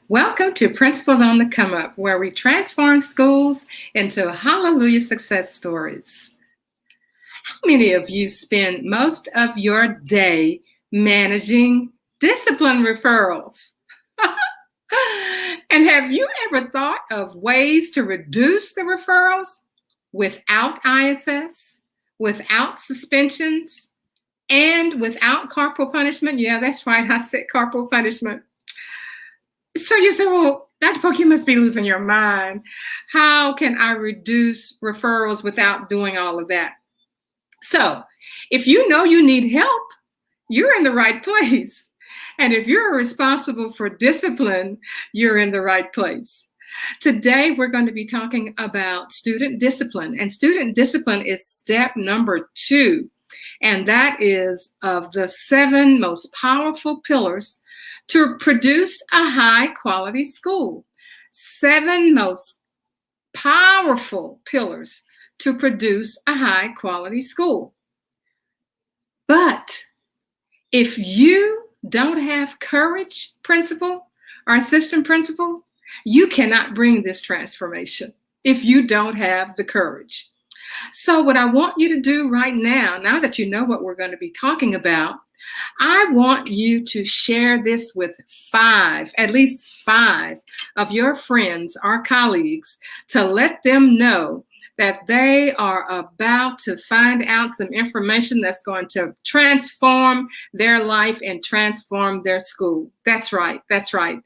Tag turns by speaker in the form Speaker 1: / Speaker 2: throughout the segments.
Speaker 1: Welcome to Principals on the Come Up, where we transform schools into hallelujah success stories. How many of you spend most of your day managing discipline referrals? And have you ever thought of ways to reduce the referrals without ISS, without suspensions, and without corporal punishment? Yeah, that's right, I said corporal punishment. So you say, well, Dr. Polk, you must be losing your mind. How can I reduce referrals without doing all of that? So if you know you need help, you're in the right place. And if you're responsible for discipline, you're in the right place. Today, we're going to be talking about student discipline. And student discipline is step number 2. And that is of the 7 most powerful pillars to produce a high quality school. 7 most powerful pillars to produce a high quality school. But if you don't have courage, principal or assistant principal, you cannot bring this transformation if you don't have the courage. So what I want you to do right now that you know what we're going to be talking about, I want you to share this with at least five of your friends or colleagues to let them know that they are about to find out some information that's going to transform their life and transform their school. That's right. That's right.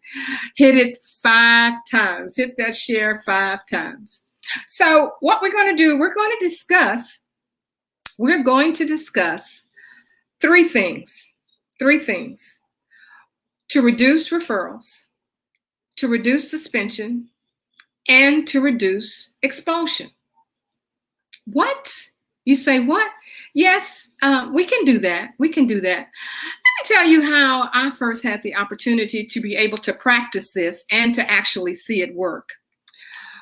Speaker 1: Hit it 5 times. Hit that share 5 times. So what we're going to do, we're going to discuss 3 things. 3 things. To reduce referrals, to reduce suspension, and to reduce expulsion. What? You say, what? Yes, we can do that. We can do that. Let me tell you how I first had the opportunity to be able to practice this and to actually see it work.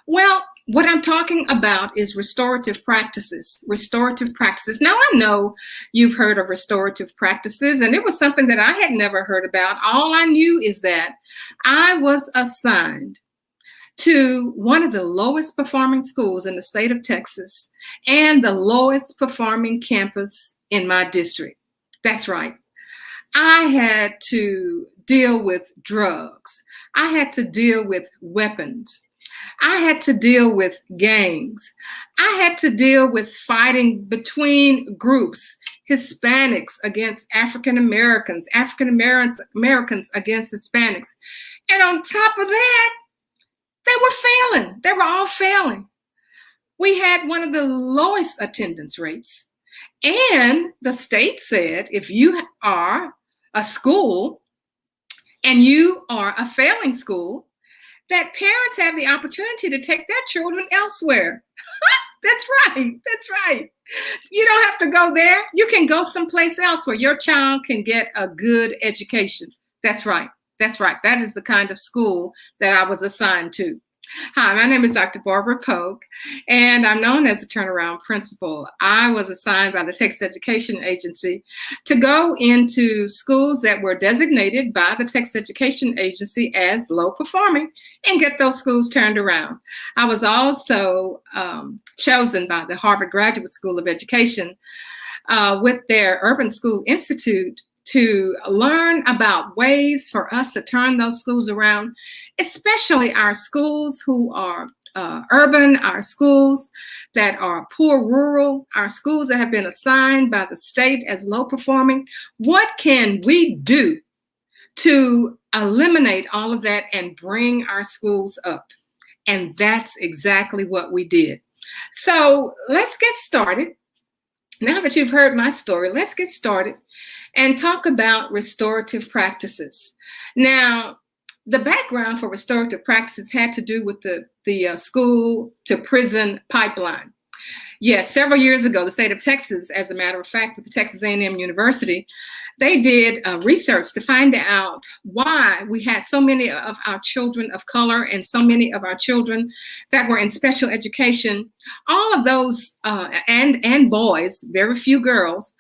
Speaker 1: Well, what I'm talking about is restorative practices. Restorative practices. Now, I know you've heard of restorative practices, and it was something that I had never heard about. All I knew is that I was assigned to one of the lowest performing schools in the state of Texas and the lowest performing campus in my district. That's right. I had to deal with drugs. I had to deal with weapons. I had to deal with gangs. I had to deal with fighting between groups, Hispanics against African Americans, African Americans against Hispanics. And on top of that, they were failing. They were all failing. We had one of the lowest attendance rates. And the state said, if you are a school and you are a failing school, that parents have the opportunity to take their children elsewhere. That's right. That's right. You don't have to go there. You can go someplace else where your child can get a good education. That's right. That's right. That is the kind of school that I was assigned to. Hi, my name is Dr. Barbara Polk, and I'm known as a turnaround principal. I was assigned by the Texas Education Agency to go into schools that were designated by the Texas Education Agency as low performing and get those schools turned around. I was also chosen by the Harvard Graduate School of Education with their Urban School Institute to learn about ways for us to turn those schools around, especially our schools who are urban, our schools that are poor rural, our schools that have been assigned by the state as low performing. What can we do to eliminate all of that and bring our schools up? And that's exactly what we did. So let's get started. Now that you've heard my story, let's get started and talk about restorative practices. Now, the background for restorative practices had to do with the school to prison pipeline. Yes, several years ago, the state of Texas, as a matter of fact, with the Texas A&M University, they did research to find out why we had so many of our children of color and so many of our children that were in special education. All of those and boys, very few girls,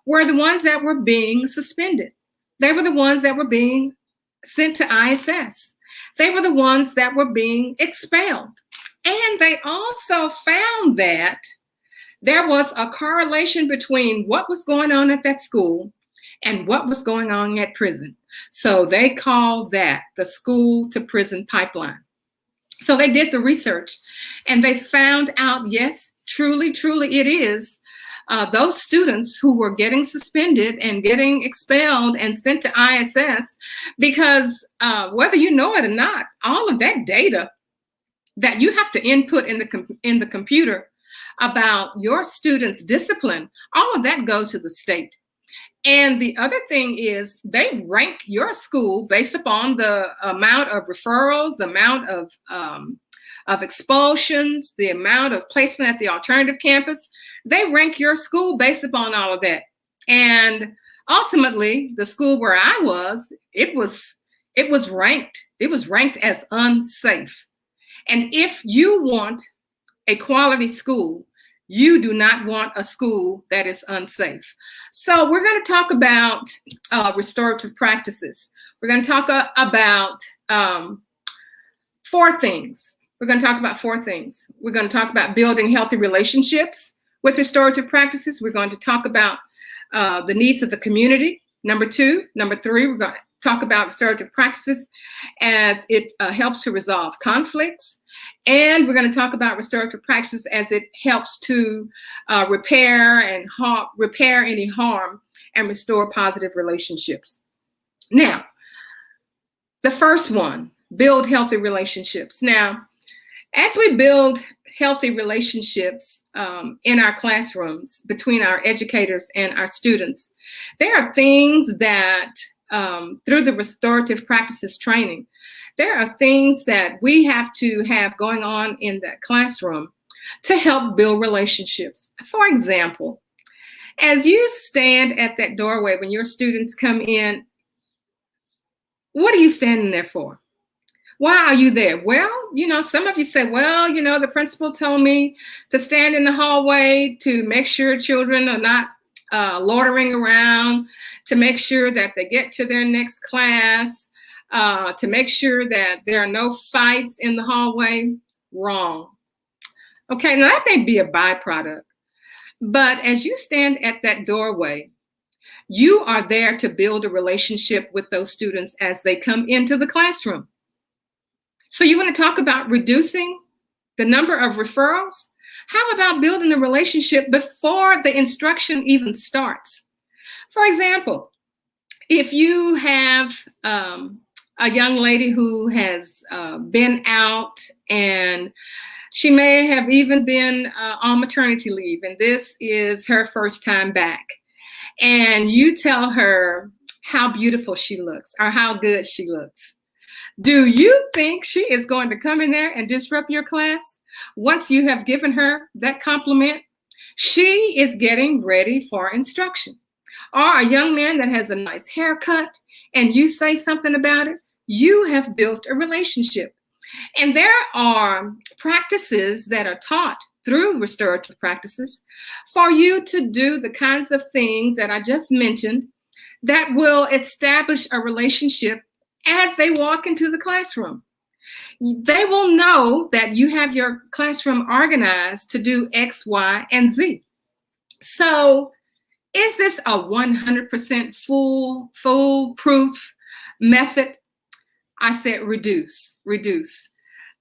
Speaker 1: were the ones that were being suspended. They were the ones that were being sent to ISS. They were the ones that were being expelled. And they also found that there was a correlation between what was going on at that school and what was going on at prison. So they called that the school to prison pipeline. So they did the research and they found out, yes, truly it is. Those students who were getting suspended and getting expelled and sent to ISS, because whether you know it or not, all of that data that you have to input in the computer about your students' discipline, all of that goes to the state. And the other thing is they rank your school based upon the amount of referrals, the amount of expulsions, the amount of placement at the alternative campus. They rank your school based upon all of that. And ultimately, the school where I was, it was ranked. It was ranked as unsafe. And if you want a quality school, you do not want a school that is unsafe. So we're going to talk about restorative practices. We're going to talk about 4 things. We're going to talk about 4 things. We're going to talk about building healthy relationships with restorative practices. We're going to talk about the needs of the community. Number 2. Number 3, we're going to talk about restorative practices as it helps to resolve conflicts. And we're going to talk about restorative practices as it helps to repair any harm and restore positive relationships. Now, the first one, build healthy relationships. Now, as we build healthy relationships in our classrooms between our educators and our students, there are things that through the restorative practices training, there are things that we have to have going on in that classroom to help build relationships. For example, as you stand at that doorway when your students come in, what are you standing there for? Why are you there? Well, some of you say, well, the principal told me to stand in the hallway to make sure children are not loitering around, to make sure that they get to their next class, to make sure that there are no fights in the hallway. Wrong. Okay, now that may be a byproduct, but as you stand at that doorway, you are there to build a relationship with those students as they come into the classroom. So you want to talk about reducing the number of referrals? How about building a relationship before the instruction even starts? For example, if you have a young lady who has been out and she may have even been on maternity leave, and this is her first time back, and you tell her how beautiful she looks or how good she looks. Do you think she is going to come in there and disrupt your class once you have given her that compliment? She is getting ready for instruction. Or a young man that has a nice haircut and you say something about it, you have built a relationship. And there are practices that are taught through restorative practices for you to do the kinds of things that I just mentioned that will establish a relationship as they walk into the classroom. They will know that you have your classroom organized to do X, Y, and Z. So is this a 100% foolproof method? I said reduce.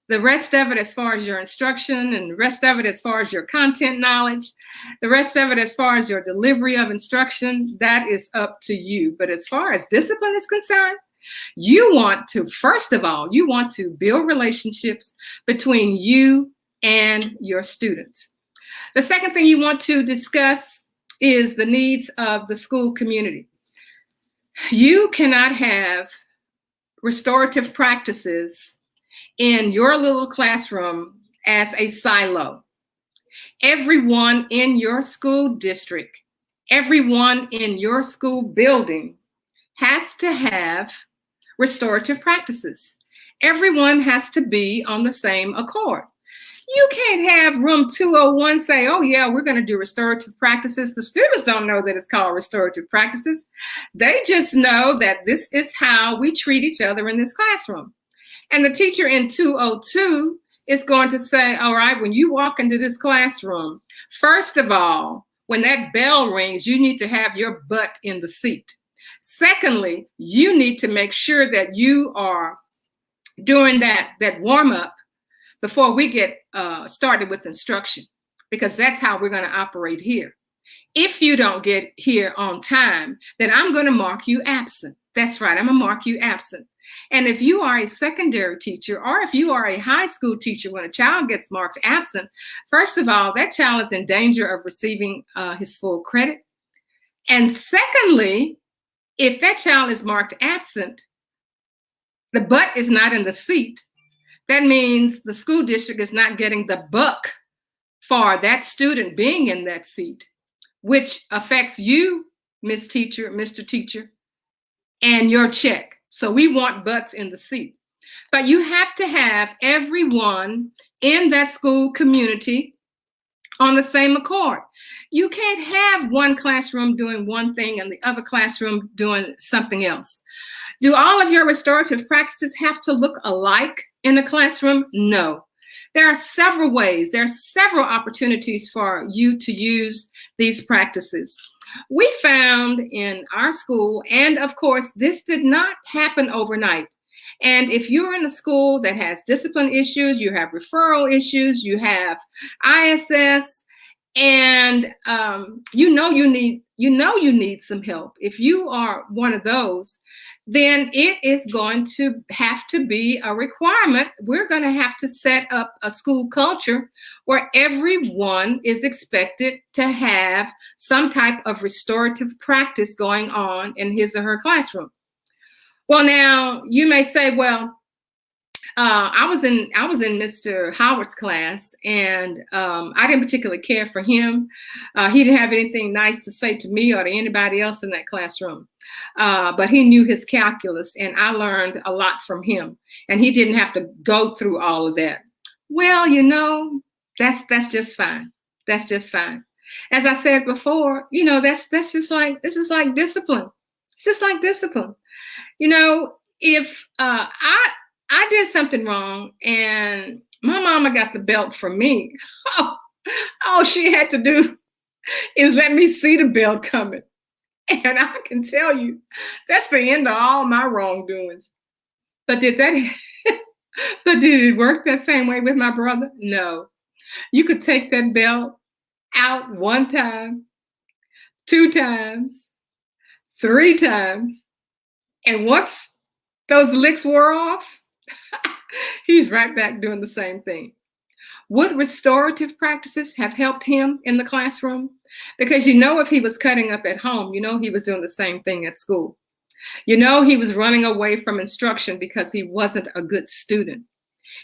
Speaker 1: The rest of it as far as your instruction, and the rest of it as far as your content knowledge, the rest of it as far as your delivery of instruction, that is up to you. But as far as discipline is concerned, you want to, first of all, you want to build relationships between you and your students. The second thing you want to discuss is the needs of the school community. You cannot have restorative practices in your little classroom as a silo. Everyone in your school district, everyone in your school building has to have restorative practices. Everyone has to be on the same accord. You can't have room 201 say, oh yeah, we're going to do restorative practices. The students don't know that it's called restorative practices. They just know that this is how we treat each other in this classroom. And the teacher in 202 is going to say, all right, when you walk into this classroom, first of all, when that bell rings, you need to have your butt in the seat. Secondly, you need to make sure that you are doing that warm up before we get started with instruction, because that's how we're going to operate here. If you don't get here on time, then I'm going to mark you absent. That's right, I'm going to mark you absent. And if you are a secondary teacher, or if you are a high school teacher, when a child gets marked absent, first of all, that child is in danger of receiving his full credit. And secondly, if that child is marked absent, the butt is not in the seat. That means the school district is not getting the buck for that student being in that seat, which affects you, Miss Teacher, Mr. Teacher, and your check. So we want butts in the seat. But you have to have everyone in that school community on the same accord. You can't have one classroom doing one thing and the other classroom doing something else. Do all of your restorative practices have to look alike in a classroom? No. There are several ways, there are several opportunities for you to use these practices. We found in our school, and of course, this did not happen overnight. And if you're in a school that has discipline issues, you have referral issues, you have ISS, and you know you need some help. If you are one of those, then it is going to have to be a requirement. We're going to have to set up a school culture where everyone is expected to have some type of restorative practice going on in his or her classroom. Well, now you may say, well, I was in Mr. Howard's class, and I didn't particularly care for him. He didn't have anything nice to say to me or to anybody else in that classroom. But he knew his calculus, and I learned a lot from him. And he didn't have to go through all of that. Well, you know, that's just fine. That's just fine. As I said before, you know, this is like discipline. It's just like discipline. You know, if I did something wrong and my mama got the belt from me, all she had to do is let me see the belt coming. And I can tell you, that's the end of all my wrongdoings. But did it work that same way with my brother? No. You could take that belt out one time, 2 times, 3 times, and once those licks wore off, he's right back doing the same thing. Would restorative practices have helped him in the classroom? Because you know, if he was cutting up at home, you know he was doing the same thing at school. You know he was running away from instruction because he wasn't a good student.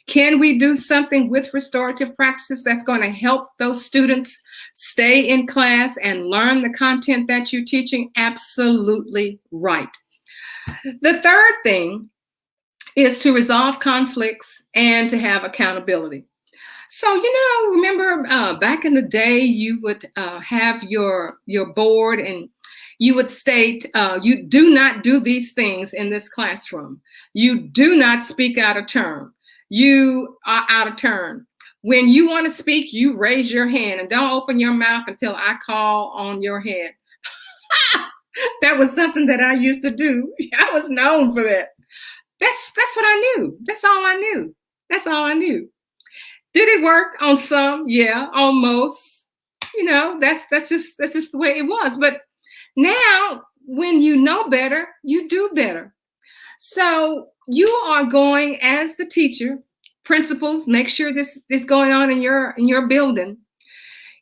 Speaker 1: Can we do something with restorative practices that's going to help those students stay in class and learn the content that you're teaching? Absolutely right. The third thing is to resolve conflicts and to have accountability. So, you know, remember back in the day, you would have your board and you would state, you do not do these things in this classroom. You do not speak out of turn. You are out of turn. When you want to speak, you raise your hand and don't open your mouth until I call on your head. That was something that I used to do. I was known for that. That's what I knew. That's all I knew. That's all I knew. Did it work on some? Yeah, almost. You know, that's just the way it was. But now, when you know better, you do better. So you are going as the teacher, principals, make sure this is going on in your building.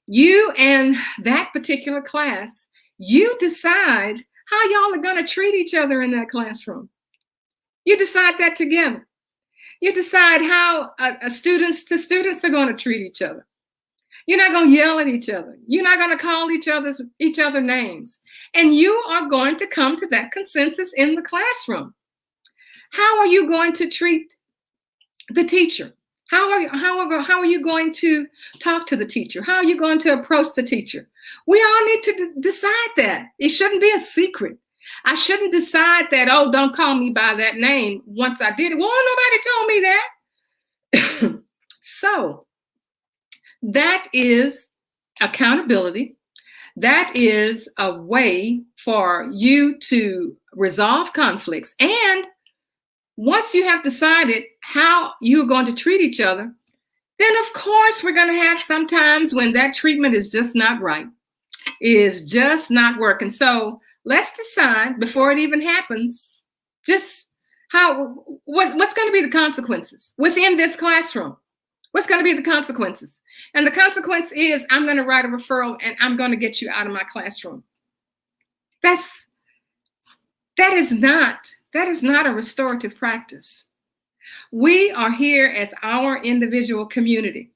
Speaker 1: You and that particular class, you decide how y'all are going to treat each other in that classroom. You decide that together. You decide how students are going to treat each other. You're not going to yell at each other. You're not going to call each other names. And you are going to come to that consensus in the classroom. How are you going to treat the teacher? How are you going to talk to the teacher? How are you going to approach the teacher? We all need to decide that. It shouldn't be a secret. I shouldn't decide that, oh, don't call me by that name once I did it. Well, nobody told me that. So that is accountability. That is a way for you to resolve conflicts. And once you have decided how you're going to treat each other, then of course we're going to have some times when that treatment is just not right. It is just not working. So let's decide before it even happens, just what's going to be the consequences within this classroom. What's going to be the consequences? And the consequence is I'm going to write a referral and I'm going to get you out of my classroom. That is not a restorative practice. We are here as our individual community.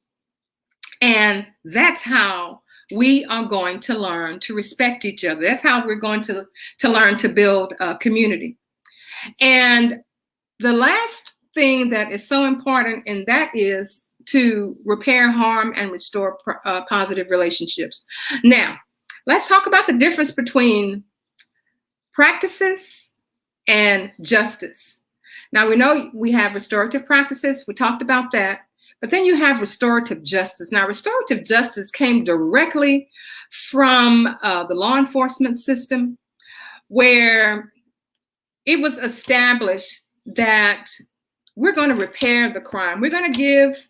Speaker 1: And that's how we are going to learn to respect each other. That's how we're going to learn to build a community. And the last thing that is so important, and that is to repair harm and restore positive relationships. Now, let's talk about the difference between practices and justice. Now, we know we have restorative practices. We talked about that. But then you have restorative justice. Now, restorative justice came directly from the law enforcement system, where it was established that we're going to repair the crime. We're going to give,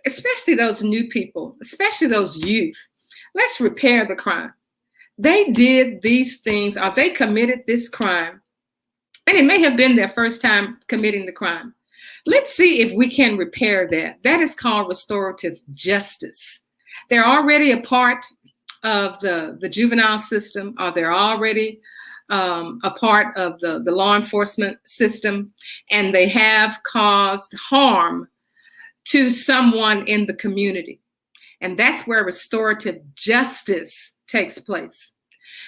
Speaker 1: especially those new people, especially those youth, let's repair the crime. They did these things, or they committed this crime, and it may have been their first time committing the crime. Let's see if we can repair that. That is called restorative justice. They're already a part of the juvenile system, or they're already a part of the law enforcement system, and they have caused harm to someone in the community. And that's where restorative justice takes place.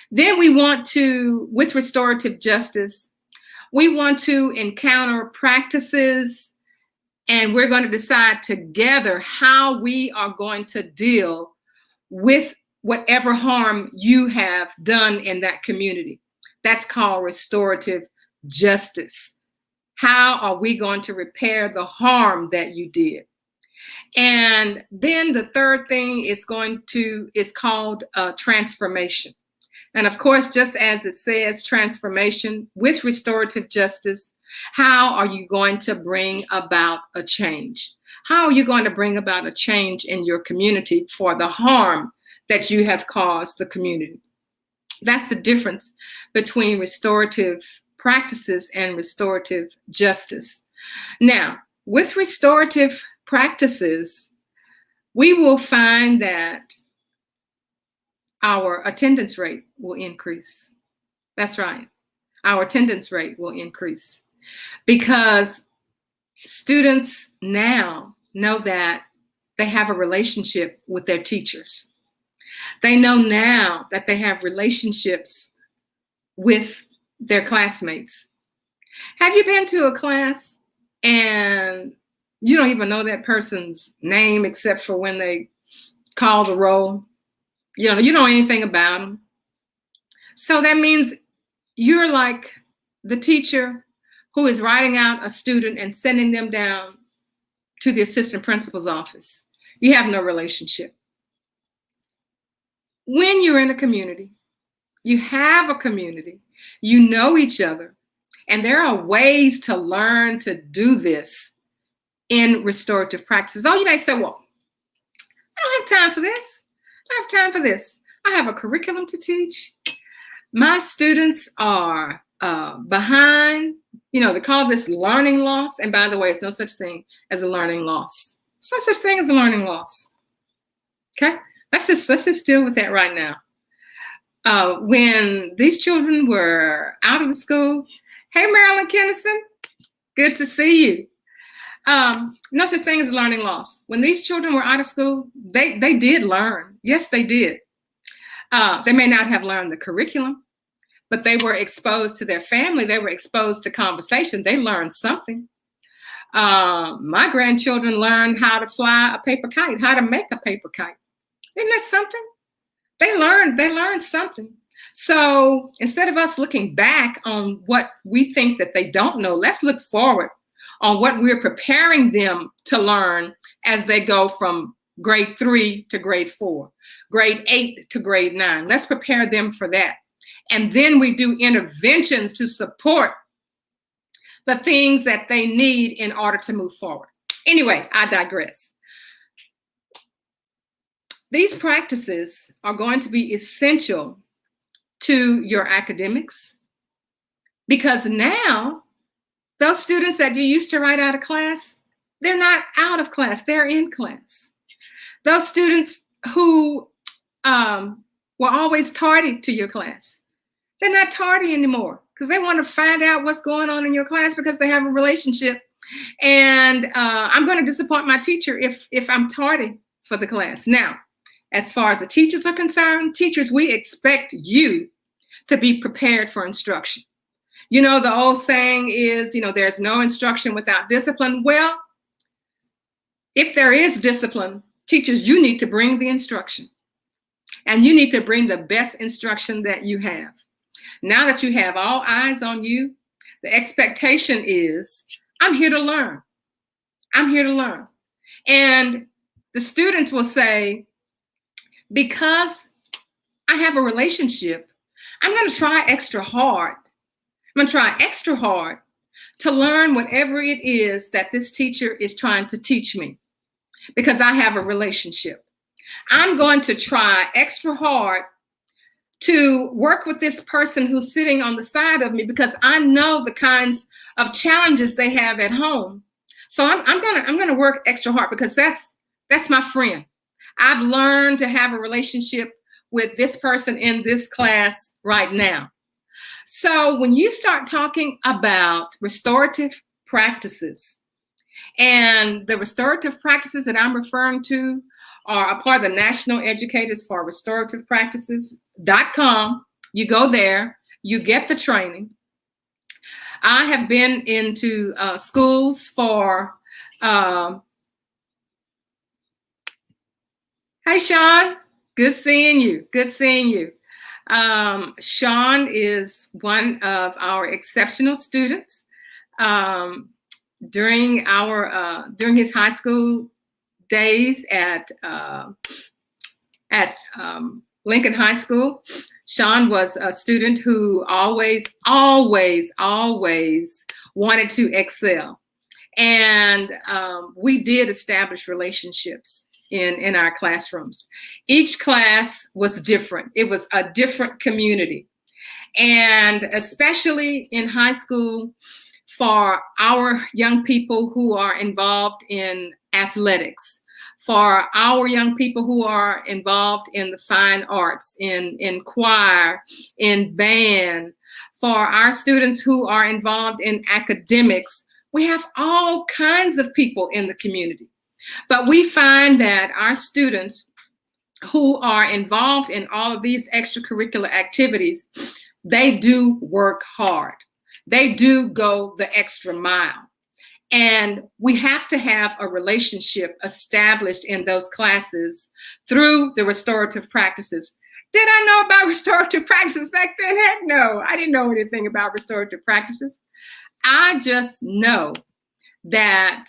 Speaker 1: Then we want to, with restorative justice, we want to encounter practices, and we're going to decide together how we are going to deal with whatever harm you have done in that community. That's called restorative justice. How are we going to repair the harm that you did? And then the third thing is called transformation. And of course, just as it says transformation, with restorative justice, how are you going to bring about a change? How are you going to bring about a change in your community for the harm that you have caused the community? That's the difference between restorative practices and restorative justice. Now, with restorative practices, we will find that our attendance rate will increase. That's right. Our attendance rate will increase because students now know that they have a relationship with their teachers. They know now that they have relationships with their classmates. Have you been to a class and you don't even know that person's name except for when they call the roll? You don't know anything about them. So that means you're like the teacher who is writing out a student and sending them down to the assistant principal's office. You have no relationship. When you're in a community, you have a community, you know each other, and there are ways to learn to do this in restorative practices. Oh, you may say, well, I don't have time for this. I have time for this. I have a curriculum to teach. My students are behind. You know, they call this learning loss. And by the way, there's no such thing as a learning loss. There's no such thing as a learning loss. Okay? Let's just deal with that right now. When these children were out of the school, hey, Marilyn Kennison, good to see you. No such thing as learning loss. When these children were out of school, they did learn. Yes, they did. They may not have learned the curriculum, but they were exposed to their family. They were exposed to conversation. They learned something. My grandchildren learned how to fly a paper kite, how to make a paper kite. Isn't that something? They learned something. So instead of us looking back on what we think that they don't know, let's look forward on what we're preparing them to learn as they go from grade 3 to grade 4, grade 8 to grade 9. Let's prepare them for that. And then we do interventions to support the things that they need in order to move forward. Anyway, I digress. These practices are going to be essential to your academics, because now those students that you used to write out of class, they're not out of class, they're in class. Those students who were always tardy to your class, they're not tardy anymore because they want to find out what's going on in your class because they have a relationship. And I'm going to disappoint my teacher if I'm tardy for the class. Now, as far as the teachers are concerned, teachers, we expect you to be prepared for instruction. You know, the old saying is, there's no instruction without discipline. Well, if there is discipline, teachers, you need to bring the instruction. And you need to bring the best instruction that you have. Now that you have all eyes on you, the expectation is, I'm here to learn. I'm here to learn. And the students will say, because I have a relationship, I'm going to try extra hard. I'm going to try extra hard to learn whatever it is that this teacher is trying to teach me, because I have a relationship. I'm going to try extra hard to work with this person who's sitting on the side of me, because I know the kinds of challenges they have at home. So I'm gonna work extra hard because that's my friend. I've learned to have a relationship with this person in this class right now. So when you start talking about restorative practices, and the restorative practices that I'm referring to are a part of the National Educators for Restorative Practices.com. You go there, you get the training. I have been into schools for, hi Sean, good seeing you, good seeing you. Sean is one of our exceptional students. During his high school days at Lincoln High School, Sean was a student who always wanted to excel. And we did establish relationships in our classrooms. Each class was different. It was a different community. And especially in high school, for our young people who are involved in athletics, for our young people who are involved in the fine arts, in choir, in band, for our students who are involved in academics, we have all kinds of people in the community. But we find that our students who are involved in all of these extracurricular activities, they do work hard. They do go the extra mile. And we have to have a relationship established in those classes through the restorative practices. Did I know about restorative practices back then? Heck no, I didn't know anything about restorative practices. I just know that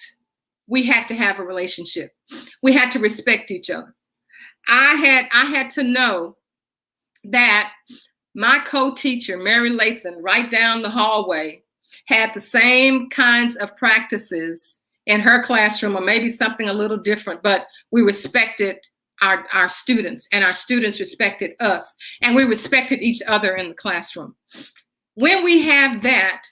Speaker 1: we had to have a relationship. We had to respect each other. I had to know that my co-teacher, Mary Lathan, right down the hallway, had the same kinds of practices in her classroom, or maybe something a little different, but we respected our students, and our students respected us, and we respected each other in the classroom. When we have that,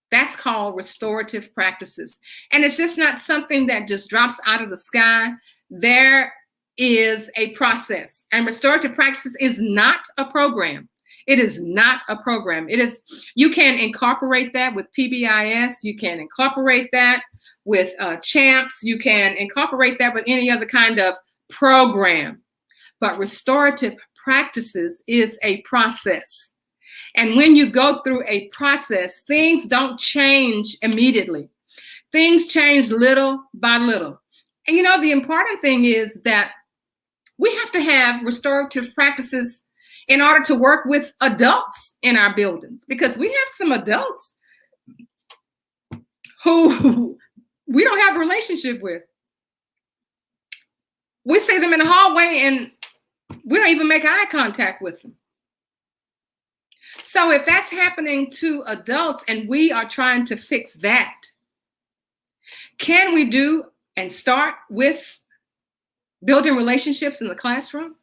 Speaker 1: that's called restorative practices. And it's just not something that just drops out of the sky. There is a process, and restorative practices is not a program. It is not a program. It is, you can incorporate that with PBIS. You can incorporate that with CHAMPS. You can incorporate that with any other kind of program. But restorative practices is a process. And when you go through a process, things don't change immediately. Things change little by little. And the important thing is that we have to have restorative practices in order to work with adults in our buildings, because we have some adults who we don't have a relationship with. We see them in the hallway and we don't even make eye contact with them. So if that's happening to adults and we are trying to fix that, can we do and start with building relationships in the classroom?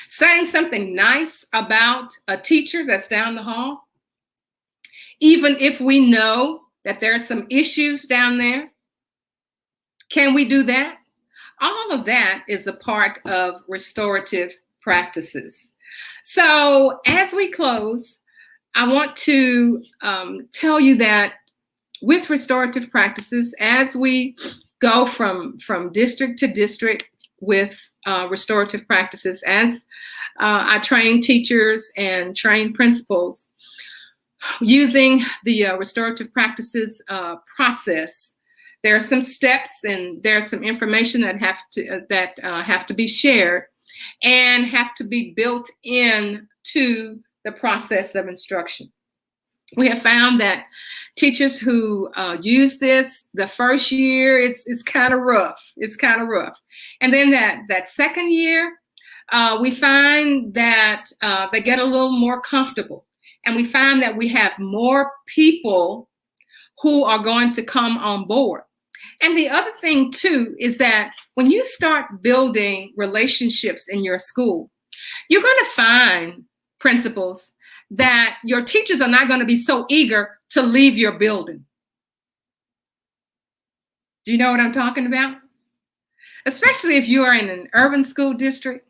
Speaker 1: Saying something nice about a teacher that's down the hall, even if we know that there are some issues down there. Can we do that? All of that is a part of restorative practices. So as we close, I want to tell you that with restorative practices, as we go from district to district with restorative practices, as I train teachers and train principals using the restorative practices process, there are some steps and there's some information that have to be shared and have to be built in to the process of instruction. We have found that teachers who use this the first year, it's kind of rough. It's kind of rough. And then that second year, we find that they get a little more comfortable. And we find that we have more people who are going to come on board. And the other thing, too, is that when you start building relationships in your school, you're going to find, principals, that your teachers are not going to be so eager to leave your building. Do you know what I'm talking about? Especially if you are in an urban school district,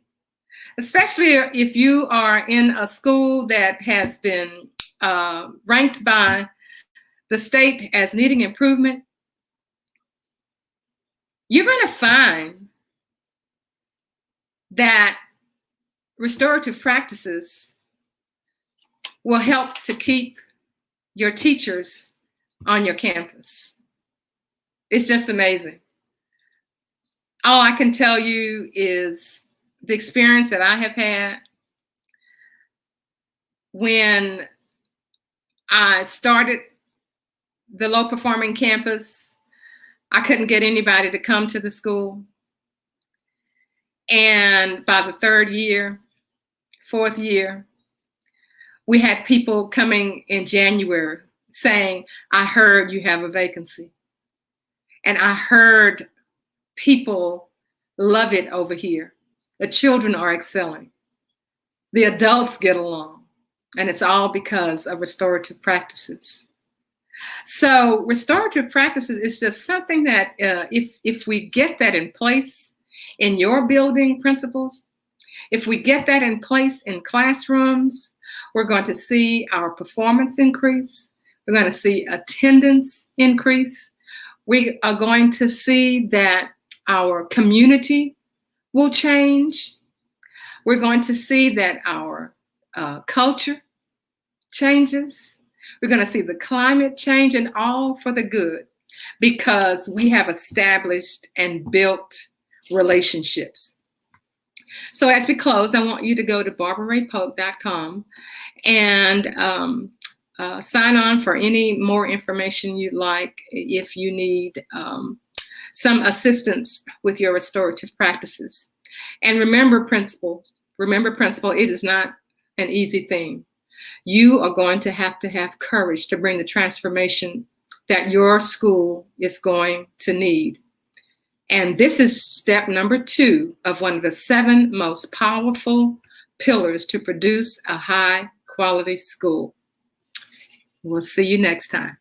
Speaker 1: especially if you are in a school that has been ranked by the state as needing improvement. You're going to find that restorative practices will help to keep your teachers on your campus. It's just amazing. All I can tell you is the experience that I have had when I started the low performing campus. I couldn't get anybody to come to the school. And by the third year, fourth year, we had people coming in January saying, I heard you have a vacancy. And I heard people love it over here. The children are excelling. The adults get along. And it's all because of restorative practices. So restorative practices is just something that if we get that in place in your building, principals, if we get that in place in classrooms, we're going to see our performance increase. We're going to see attendance increase. We are going to see that our community will change. We're going to see that our culture changes. We're going to see the climate change, and all for the good, because we have established and built relationships. So as we close, I want you to go to barbararaypope.com and sign on for any more information you'd like if you need some assistance with your restorative practices. And remember, principal, it is not an easy thing. You are going to have courage to bring the transformation that your school is going to need. And this is step number 2 of one of the 7 most powerful pillars to produce a high quality school. We'll see you next time.